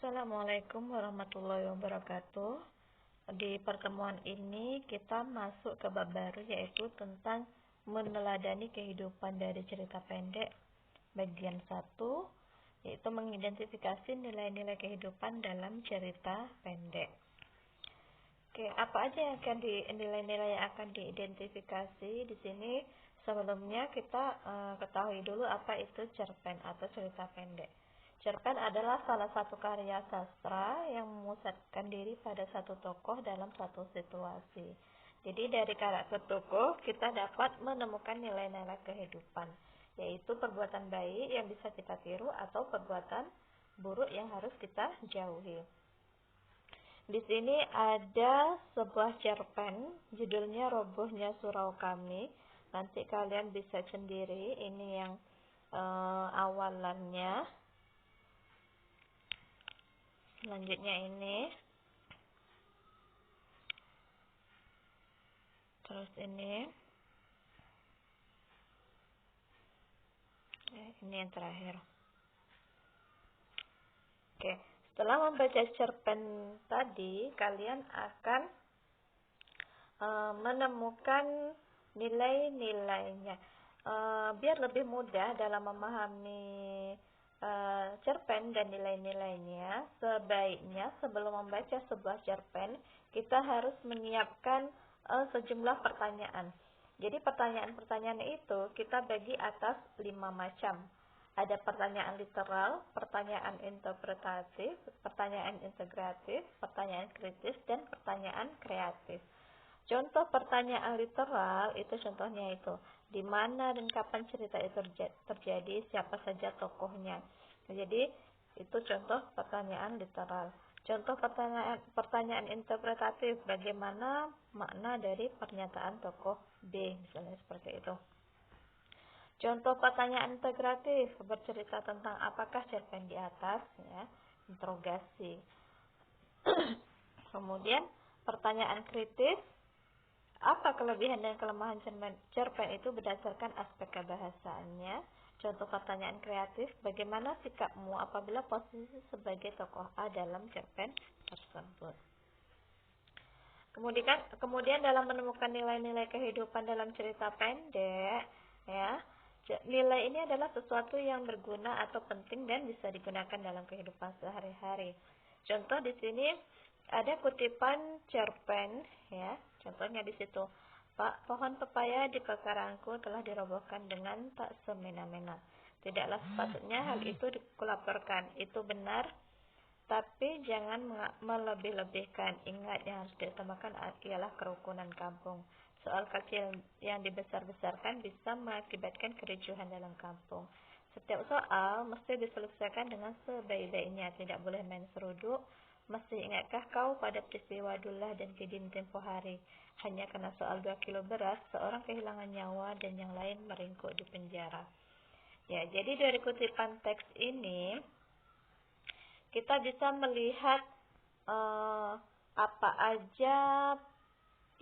Assalamualaikum warahmatullahi wabarakatuh. Di pertemuan ini kita masuk ke bab baru, yaitu tentang meneladani kehidupan dari cerita pendek bagian 1, yaitu mengidentifikasi nilai-nilai kehidupan dalam cerita pendek. Oke, apa aja yang akan nilai-nilai yang akan diidentifikasi di sini? Sebelumnya kita ketahui dulu apa itu cerpen atau cerita pendek. Cerpen adalah salah satu karya sastra yang memusatkan diri pada satu tokoh dalam satu situasi. Jadi dari karakter tokoh kita dapat menemukan nilai-nilai kehidupan, yaitu perbuatan baik yang bisa kita tiru atau perbuatan buruk yang harus kita jauhi. Di sini ada sebuah cerpen, judulnya Robohnya Surau Kami. Nanti kalian bisa sendiri, ini yang awalannya. Selanjutnya ini, terus ini yang terakhir. Oke, setelah membaca cerpen tadi, kalian akan menemukan nilai-nilainya. Biar lebih mudah dalam memahami cerpen dan nilai-nilainya, sebaiknya sebelum membaca sebuah cerpen, kita harus menyiapkan sejumlah pertanyaan. Jadi pertanyaan-pertanyaan itu kita bagi atas 5 macam. Ada pertanyaan literal, pertanyaan interpretatif, pertanyaan integratif, pertanyaan kritis, dan pertanyaan kreatif. Contoh pertanyaan literal itu contohnya itu, di mana dan kapan cerita itu terjadi, siapa saja tokohnya. Jadi itu contoh pertanyaan literal. Contoh pertanyaan interpretatif, bagaimana makna dari pernyataan tokoh B, misalnya seperti itu. Contoh pertanyaan integratif, bercerita tentang apakah cerpen di atas, ya, interogasi. Kemudian pertanyaan kritis, apa kelebihan dan kelemahan cerpen itu berdasarkan aspek kebahasaannya. Contoh pertanyaan kreatif, bagaimana sikapmu apabila posisi sebagai tokoh A dalam cerpen tersebut. Kemudian dalam menemukan nilai-nilai kehidupan dalam cerita pendek, ya, nilai ini adalah sesuatu yang berguna atau penting dan bisa digunakan dalam kehidupan sehari-hari. Contoh di sini ada kutipan cerpen, ya. Contohnya di situ, Pak, pohon pepaya di pekaranganku telah dirobohkan dengan tak semena-mena. Tidaklah sepatutnya hal itu dikulaporkan. Itu benar, tapi jangan melebih-lebihkan. Ingat, yang harus diutamakan ialah kerukunan kampung. Soal kecil yang dibesar-besarkan bisa mengakibatkan kericuhan dalam kampung. Setiap soal mesti diselesaikan dengan sebaik-baiknya. Tidak boleh main seruduk. Masih ingatkah kau pada peristiwa Dullah dan Kidin tempo hari? Hanya karena soal 2 kilo beras, seorang kehilangan nyawa dan yang lain meringkuk di penjara. Ya, jadi dari kutipan teks ini kita bisa melihat apa aja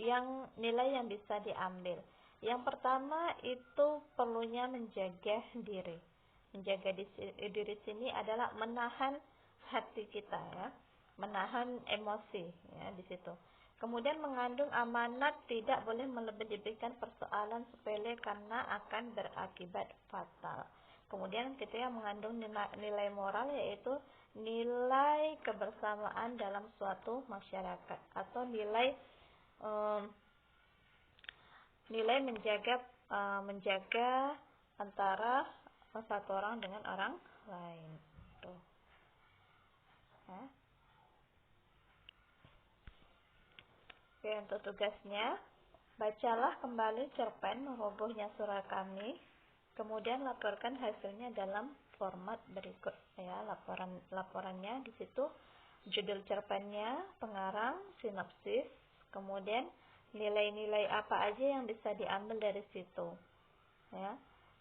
yang nilai yang bisa diambil. Yang pertama itu perlunya menjaga diri. Menjaga diri sini adalah menahan hati kita, ya. Menahan emosi, ya, di situ. Kemudian mengandung amanat tidak boleh melebih-lebihkan persoalan sepele karena akan berakibat fatal. Kemudian kita yang mengandung nilai moral, yaitu nilai kebersamaan dalam suatu masyarakat atau nilai menjaga antara satu orang dengan orang lain. Tuh. Ya. Oke, untuk tugasnya, bacalah kembali cerpen Robohnya Surau Kami, kemudian laporkan hasilnya dalam format berikut, ya. Laporannya di situ judul cerpennya, pengarang, sinopsis, kemudian nilai-nilai apa aja yang bisa diambil dari situ, ya.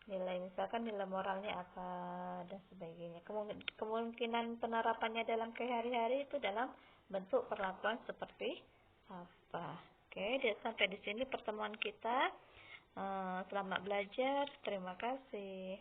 Nilai, misalkan nilai moralnya apa dan sebagainya. Kemungkinan penerapannya dalam hari-hari itu dalam bentuk perlakuan seperti apa. Oke, sampai di sini pertemuan kita. Selamat belajar. Terima kasih.